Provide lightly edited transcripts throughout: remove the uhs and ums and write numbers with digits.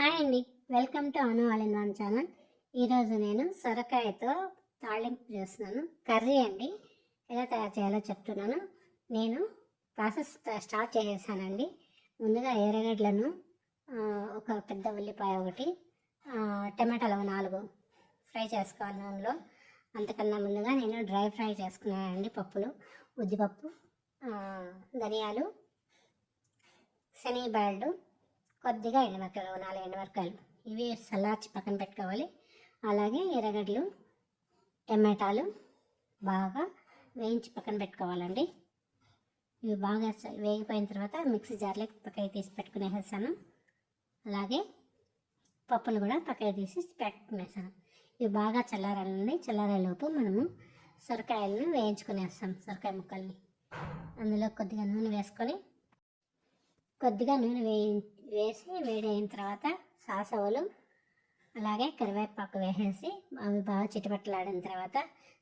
Hi అండి, welcome to Anu all in one channel. ఈరోజు నేను సొరకాయతో తాళింపు చేస్తున్నాను. కర్రీ అండి. ఎలా తయారు చేయాలో చెప్తున్నాను. నేను ప్రాసెస్ స్టార్ట్ చేసేసానండి. ముందుగా ఎర్రగడ్డలను ఒక పెద్ద ఉల్లిపాయ ఒకటి, టమాటాలు 4 ఫ్రై చేసుకోవాలి నూనెలో. అంతకన్నా ముందుగా నేను డ్రై ఫ్రై చేసుకున్నానండి. పప్పులు, ఉద్దిపప్పు, ధనియాలు, శనగబాళ్ళు, కొద్దిగా ఎండుమిరపకాయలు 4 ఎండుమిరపకాయలు, ఇవి చల్లార్చి పక్కన పెట్టుకోవాలి. అలాగే ఎర్రగడ్డలు, టమాటాలు బాగా వేయించి పక్కన పెట్టుకోవాలండి. ఇవి బాగా వేగిపోయిన తర్వాత మిక్సీ జార్లోకి పక్కకి తీసి పెట్టుకునేసాను. అలాగే పప్పులు కూడా పక్కకి తీసి పెట్టుకునేసాను. ఇవి బాగా చల్లారాలండి. చల్లారేలోపు మనము సొరకాయలను వేయించుకునేస్తాం. సొరకాయ ముక్కల్ని అందులో కొద్దిగా నూనె వేసుకొని, కొద్దిగా నూనె వేసి వేడి అయిన తర్వాత సాసవలు అలాగే కరివేపాకు వేసేసి అవి బాగా చిటపట్టలాడిన తర్వాత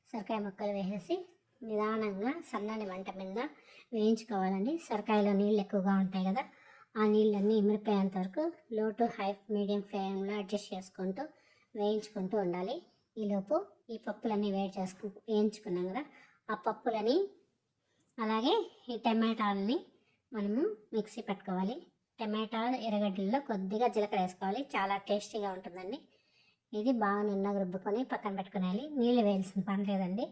సొరకాయ ముక్కలు వేసేసి నిదానంగా సన్నని మంట మీద వేయించుకోవాలండి. సొరకాయలో నీళ్ళు ఎక్కువగా ఉంటాయి కదా, ఆ నీళ్ళన్నీ ఇమిరిపోయేంత వరకు లో టు హై మీడియం ఫ్లేమ్లో అడ్జస్ట్ చేసుకుంటూ వేయించుకుంటూ ఉండాలి. ఈలోపు ఈ పప్పులన్నీ వేయించుకున్నాం కదా, ఆ పప్పులని అలాగే ఈ టమాటాలని మనము మిక్సీ పెట్టుకోవాలి. టమాటా ఎర్రగడ్డల్లో కొద్దిగా జీలకర్ర వేసుకోవాలి. చాలా టేస్టీగా ఉంటుందండి. ఇది బాగా నిన్నగా రుబ్బుకొని పక్కన పెట్టుకునేయాలి. నీళ్ళు వేయాల్సిన పని లేదండి.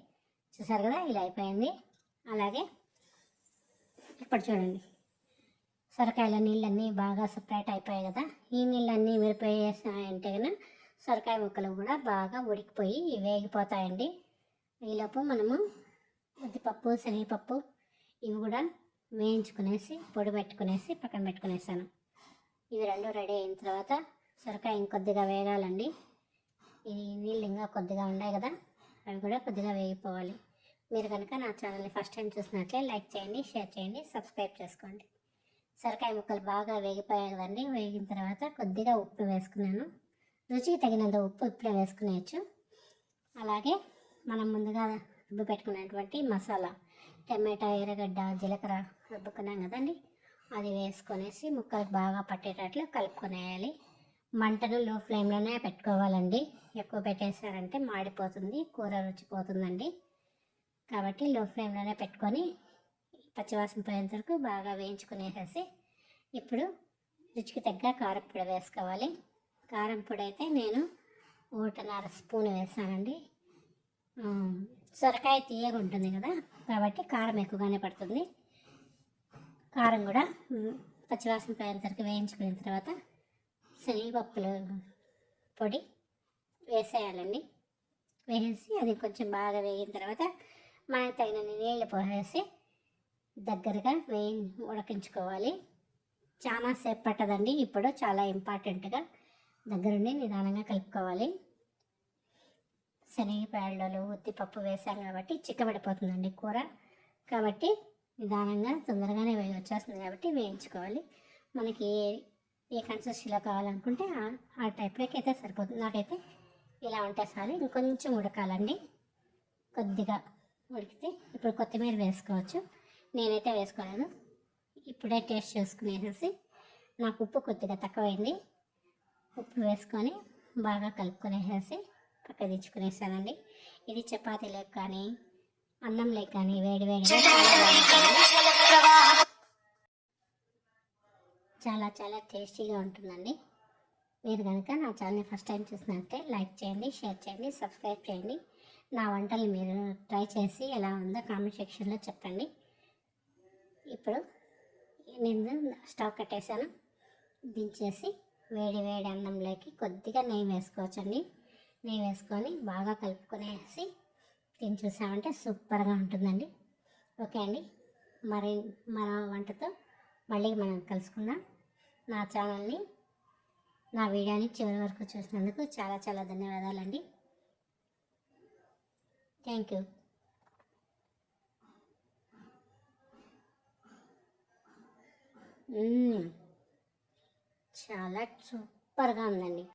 చూసారు కదా, ఇలా అయిపోయింది. అలాగే ఇప్పుడు చూడండి, సొరకాయల నీళ్ళన్నీ బాగా సపరేట్ అయిపోయాయి కదా. ఈ నీళ్ళన్నీ విరిపోయేసాయంటే కనుక సొరకాయ ముక్కలు కూడా బాగా ఉడికిపోయి వేగిపోతాయండి. ఈలోపు మనము ఉద్దిపప్పు, శనగపప్పు ఇవి కూడా వేయించుకునేసి పొడి పెట్టుకునేసి పక్కన పెట్టుకునేసాను. ఇవి రెండు రెడీ అయిన తర్వాత సొరకాయ ఇంకొద్దిగా వేగాలండి. ఈ నీళ్ళు ఇంకా కొద్దిగా ఉన్నాయి కదా, అవి కూడా కొద్దిగా వేగిపోవాలి. మీరు కనుక నా ఛానల్ని ఫస్ట్ టైం చూసినట్లే లైక్ చేయండి, షేర్ చేయండి, సబ్స్క్రైబ్ చేసుకోండి. సొరకాయ ముక్కలు బాగా వేగిపోయాయి కదండి. వేగిన తర్వాత కొద్దిగా ఉప్పు వేసుకున్నాను. రుచికి తగినంత ఉప్పు ఇప్పుడే వేసుకునేయచ్చు. అలాగే మనం ముందుగా రుబ్బు పెట్టుకున్నటువంటి మసాలా, టమాటా, ఎర్రగడ్డ, జీలకర్ర రుబ్బుకున్నాం కదండి, అది వేసుకొనేసి ముక్కలకు బాగా పట్టేటట్లు కలుపుకొనేయాలి. మంటను లో ఫ్లేమ్లోనే పెట్టుకోవాలండి. ఎక్కువ పెట్టేసారంటే మాడిపోతుంది, కూర రుచిపోతుందండి. కాబట్టి లో ఫ్లేమ్లోనే పెట్టుకొని పచ్చివాసన పోయేంత వరకు బాగా వేయించుకునేసేసి ఇప్పుడు రుచికి తగ్గ కారం పొడి వేసుకోవాలి. కారం పొడి అయితే నేను 1.5 స్పూన్ వేసానండి. సొరకాయ తీయగా ఉంటుంది కదా, కాబట్టి కారం ఎక్కువగానే పడుతుంది. కారం కూడా పచ్చివాసన పోయేంత వరకు వేయించుకున్న తర్వాత శనగపప్పుల పొడి వేసేయాలండి. వేసి అది కొంచెం బాగా వేగిన తర్వాత మనకు తగినన్ని నీళ్ళు పోసేసి దగ్గరగా ఉడికించుకోవాలి. చాలా సేపు పట్టదండి. ఇప్పుడు చాలా ఇంపార్టెంట్గా దగ్గరుండి నిదానంగా కలుపుకోవాలి. శనగపాయలు, ఉద్దిపప్పు వేసాం కాబట్టి చిక్కబడిపోతుందండి కూర. కాబట్టి నిదానంగా తొందరగానే వచ్చేస్తుంది కాబట్టి వేయించుకోవాలి. మనకి ఏ కన్సిస్టెన్సీలో కావాలనుకుంటే ఆ టైప్లోకి అయితే సరిపోతుంది. నాకైతే ఇలా ఉంటే చాలు. ఇంకొంచెం ఉడకాలండి. కొద్దిగా ఉడికితే ఇప్పుడు కొత్తిమీర వేసుకోవచ్చు. నేనైతే వేసుకోలేదు. ఇప్పుడే టేస్ట్ చేసుకునేసి నాకు ఉప్పు కొద్దిగా తక్కువైంది. ఉప్పు వేసుకొని బాగా కలుపుకొనేసి పక్క తెచ్చుకునేసానండి. ఇది చపాతీలోకి కానీ అన్నంలోకి కానీ వేడివేడిగా చాలా టేస్టీగా ఉంటుందండి. మీరు కనుక నా ఛానల్ని ఫస్ట్ టైం చూసినట్టే లైక్ చేయండి, షేర్ చేయండి, సబ్స్క్రైబ్ చేయండి. నా వంటలు మీరు ట్రై చేసి ఎలా ఉందో కామెంట్ సెక్షన్లో చెప్పండి. ఇప్పుడు నేను స్టవ్ కట్టేసాను. దించేసి వేడి అన్నంలోకి కొద్దిగా నెయ్యి వేసుకోవచ్చండి. నెయ్యి వేసుకొని బాగా కలుపుకొనేసి తిని చూసామంటే సూపర్గా ఉంటుందండి. ఓకే అండి, మరో వంటతో మళ్ళీ మనం కలుసుకుందాం. నా ఛానల్ని, నా వీడియోని చివరి వరకు చూసినందుకు చాలా ధన్యవాదాలండి. Thank you. చాలా సూపర్గా ఉందండి.